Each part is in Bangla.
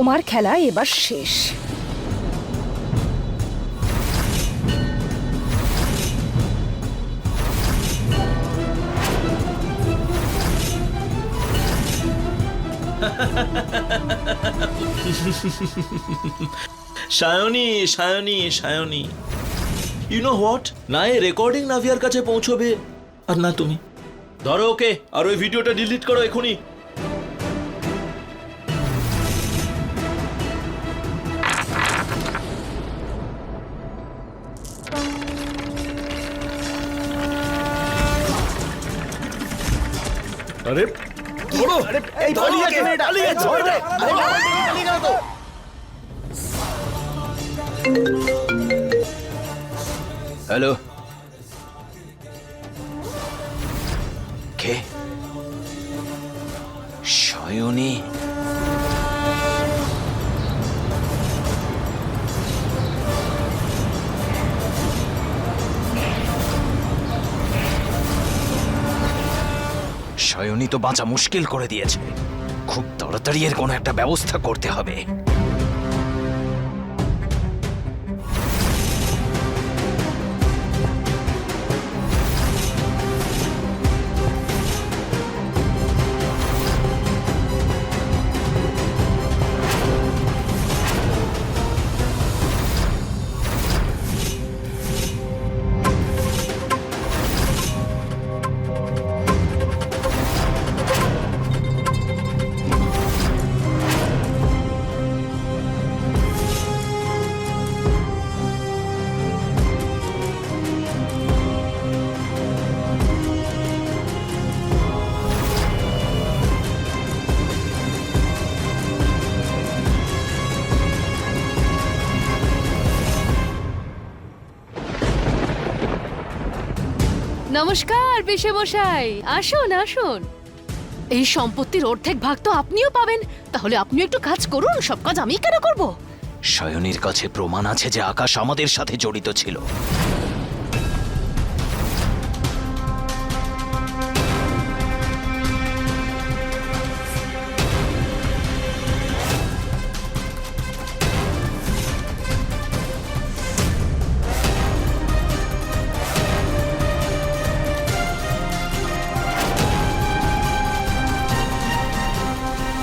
তোমার খেলা এবার শেষ। Sayani Sayani Sayani, you know what, না এই রেকর্ডিং নাভিয়ার কাছে পৌঁছবে আর না তুমি। ধরো ওকে আর ওই ভিডিওটা ডিলিট করো এখনই। আরে ধরো, এই পালিয়ে গেছে মেয়েটা, ধরো রে। আরে না, পালিয়ে গেল তো। হ্যালো, কে? সায়নী? সায়নী তো বাঁচা মুশকিল করে দিয়েছে। খুব তাড়াতাড়ি এর কোনো একটা ব্যবস্থা করতে হবে। নমস্কার পিসেমশাই, আসুন আসুন। এই সম্পত্তির অর্ধেক ভাগ তো আপনিও পাবেন, তাহলে আপনিও একটু কাজ করুন, সব কাজ আমি কেন করব? সায়নীর কাছে প্রমাণ আছে যে আকাশ আমাদের সাথে জড়িত ছিল।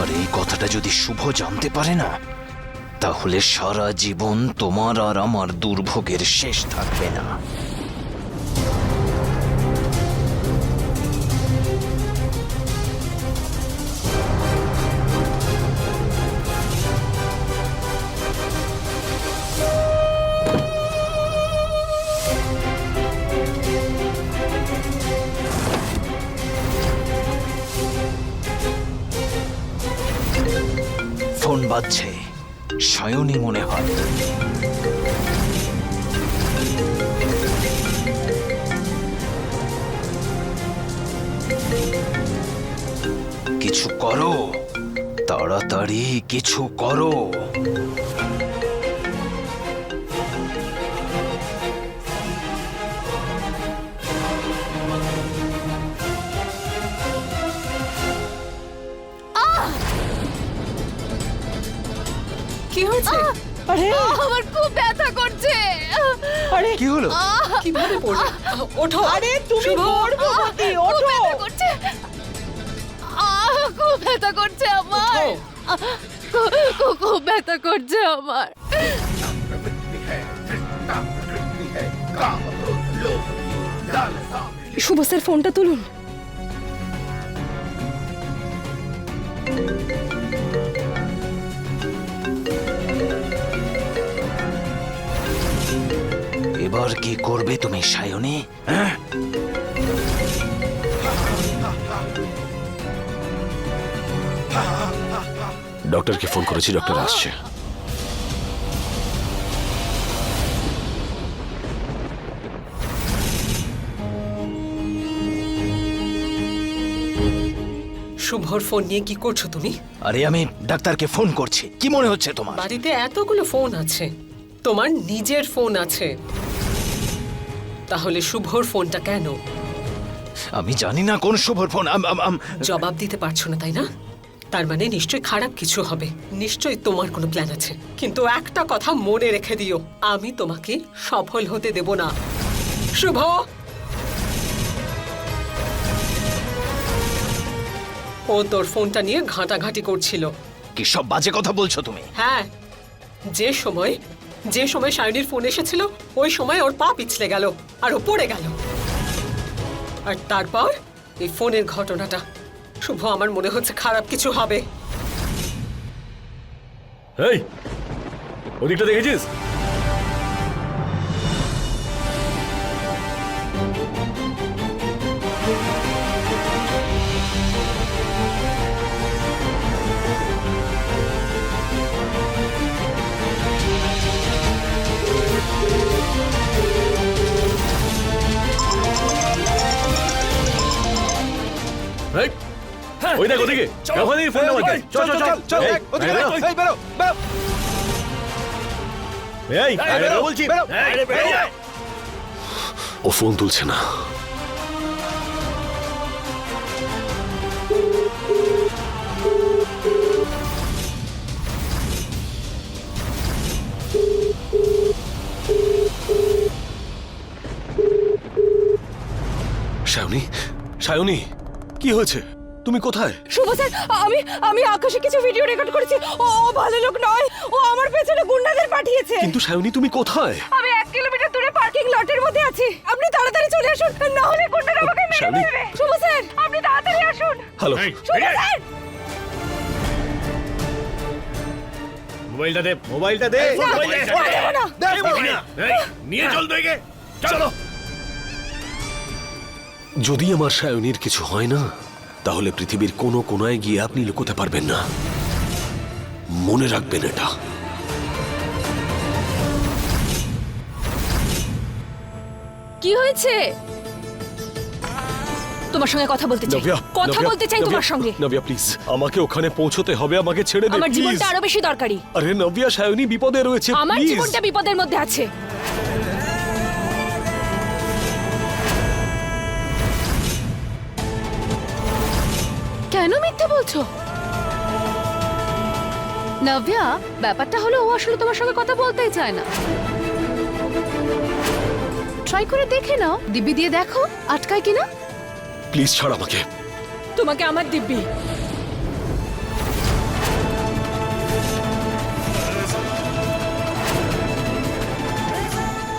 আর এই কথাটা যদি শুভ জানতে পারে না, তাহলে সারা জীবন তোমার আর আমার দুর্ভোগের শেষ থাকবে না। ফোন বাজছে, সায়নী মনে হয়। কিছু করো, তাড়াতাড়ি কিছু করো। কি হয়েছে? আরে আমার খুব ব্যথা করছে। আরে কি হলো? কিভাবে পড়লে? ওঠো। আরে তুমি শুভ, গর্ভবতী, খুব ওঠো। ব্যথা করছে। খুব ব্যথা করছে আমার। খুব ব্যথা করছে আমার। শুভ স্যার ফোনটা তুলুন। এবার কি করবে তুমি সায়নী? হ্যাঁ, ডক্টরকে ফোন করেছি, ডক্টর আসছে। শুভর ফোন নিয়ে কি করছো তুমি? আরে আমি ডাক্তারকে ফোন করছি। কি মনে হচ্ছে তোমার? বাড়িতে এতগুলো ফোন আছে, তোমার নিজের ফোন আছে, তাহলে শুভর ফোনটা কেন? আমি জানি না কোন শুভর ফোন। জবাব দিতে পারছো না, তাই না? তার মানে নিশ্চয়ই খারাপ কিছু হবে, নিশ্চয়ই তোমার কোনো প্ল্যান আছে। কিন্তু একটা কথা মনে রেখে দিও, আমি তোমাকে সফল হতে দেব না। শুভ, ও তোর ফোনটা নিয়ে ঘাঁটাঘাঁটি করছিল। কি সব বাজে কথা বলছো তুমি? হ্যাঁ, যে সময় সায়নীর ফোন এসেছিল ওই সময় ওর পা পিছলে গেল আর ও পড়ে গেল। আর তারপর এই ফোনের ঘটনাটা। শুভ, আমার মনে হচ্ছে খারাপ কিছু হবে। এই ওদিকটা দেখেছিস? এই, ওই দেখ ওদিকে, ওখানেই ফোন নাম্বার দে। চল চল চল চল, ওদিকে বেরো, এই বেরো, বেরো। এই বেরো বলছি, বেরো। ও ফোন তুলছে না। সায়নী, সায়নী, কি হয়েছে? তুমি কোথায়? শুভ স্যার, আমি আকাশে কিছু ভিডিও রেকর্ড করেছি। ও ভালো লোক নয়, ও আমার পেছনে গুন্ডাদের পাঠিয়েছে। কিন্তু সায়নী তুমি কোথায়? আমি 1 কিলোমিটার দূরে পার্কিং লটের মধ্যে আছি। আপনি তাড়াতাড়ি চলে আসুন, না হলে গুন্ডারা আমাকে মেরে শালিনী। ফেলবে। শুভ স্যার, আপনি তাড়াতাড়ি আসুন। হ্যালো, শুভ স্যার, মোবাইলটা দে, মোবাইলটা দে। দেবো না। নিয়ে চল তো একে, চলো। যদি আমার সায়নীর কিছু হয় না, তাহলে পৃথিবীর কোনো কোনায় গিয়ে আপনি লুকোতে পারবেন না। মনে রাখবেন এটা। কি হয়েছে? তোমার সঙ্গে কথা বলতে চাই। নভিয়া, কথা নভিয়া, বলতে চাই নভিয়া, তোমার সঙ্গে। নভিয়া প্লিজ, আমাকে ওখানে পৌঁছতে হবে, আমাকে ছেড়ে দে আমার প্লিজ। জীবনটা আরো বেশি দরকারি। আরে নভিয়া, সায়নী বিপদে রয়েছে, আমার প্লিজ। জীবনটা বিপদের মধ্যে আছে। কেন মিথ্যে বলছো? নভ্যা, ব্যাপারটা হলো ও আসলে তোমার সঙ্গে কথা বলতেই চায় না। ট্রাই করে দেখে নাও, দিব্যি দিয়ে দেখো আটকায় কিনা। প্লিজ ছাড় আমাকে। তোমাকে আমার দিব্যি।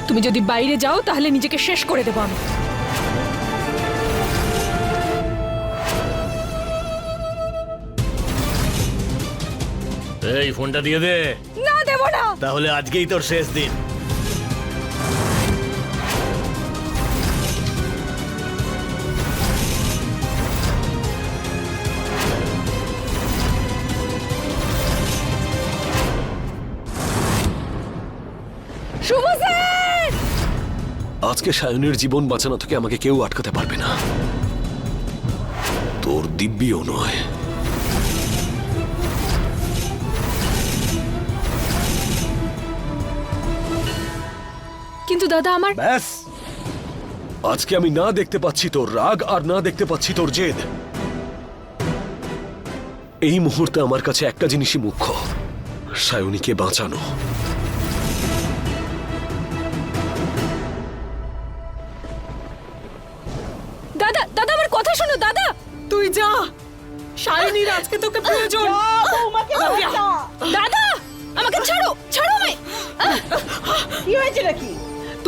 তুমি যদি বাইরে যাও তাহলে নিজেকে শেষ করে দেবো আমি। এই ফোনটা দিয়ে দে। না, দেবো না। তাহলে আজকেই তোর শেষ দিন। শুভ স্যার, আজকে সায়নীর জীবন বাঁচানো থেকে আমাকে কেউ আটকাতে পারবে না, তোর দিব্যিও নয়। কিন্তু দাদা আমার ব্যাস, আজকে আমি না দেখতে পাচ্ছি তোর রাগ আর না দেখতে পাচ্ছি তোর জেদ। এই মুহূর্তে আমার কাছে একটা জিনিসই মুখ্য, সায়নীকে বাঁচানো। দাদা, দাদা আমার কথা শোনো দাদা। তুই যা, সায়নীর আজকে তোকে প্রয়োজন। দাদা, আমাকে ছাড়ো, ছাড়ো আমায়। কি হয়েছে নাকি?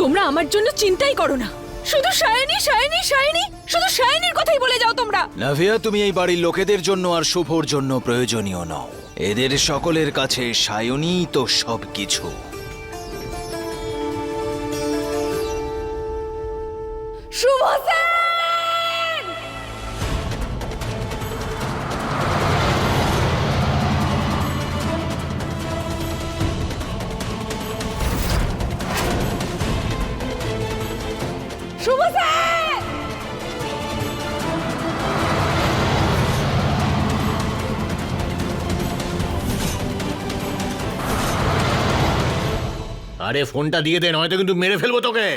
তোমরা আমার জন্য চিন্তাই করো না, শুধু সায়নী সায়নী সায়নী, শুধু সায়নীর কথাই বলে যাও তোমরা। নাভিয়া, তুমি এই বাড়ির লোকেদের জন্য আর শুভর জন্য প্রয়োজনীয় নও। এদের সকলের কাছে সায়নী তো সবকিছু। শুভ স্যার, শুভ স্যার, আরে ফোনটা দিয়ে দে, নয়তো কিন্তু মেরে ফেলবো তোকে।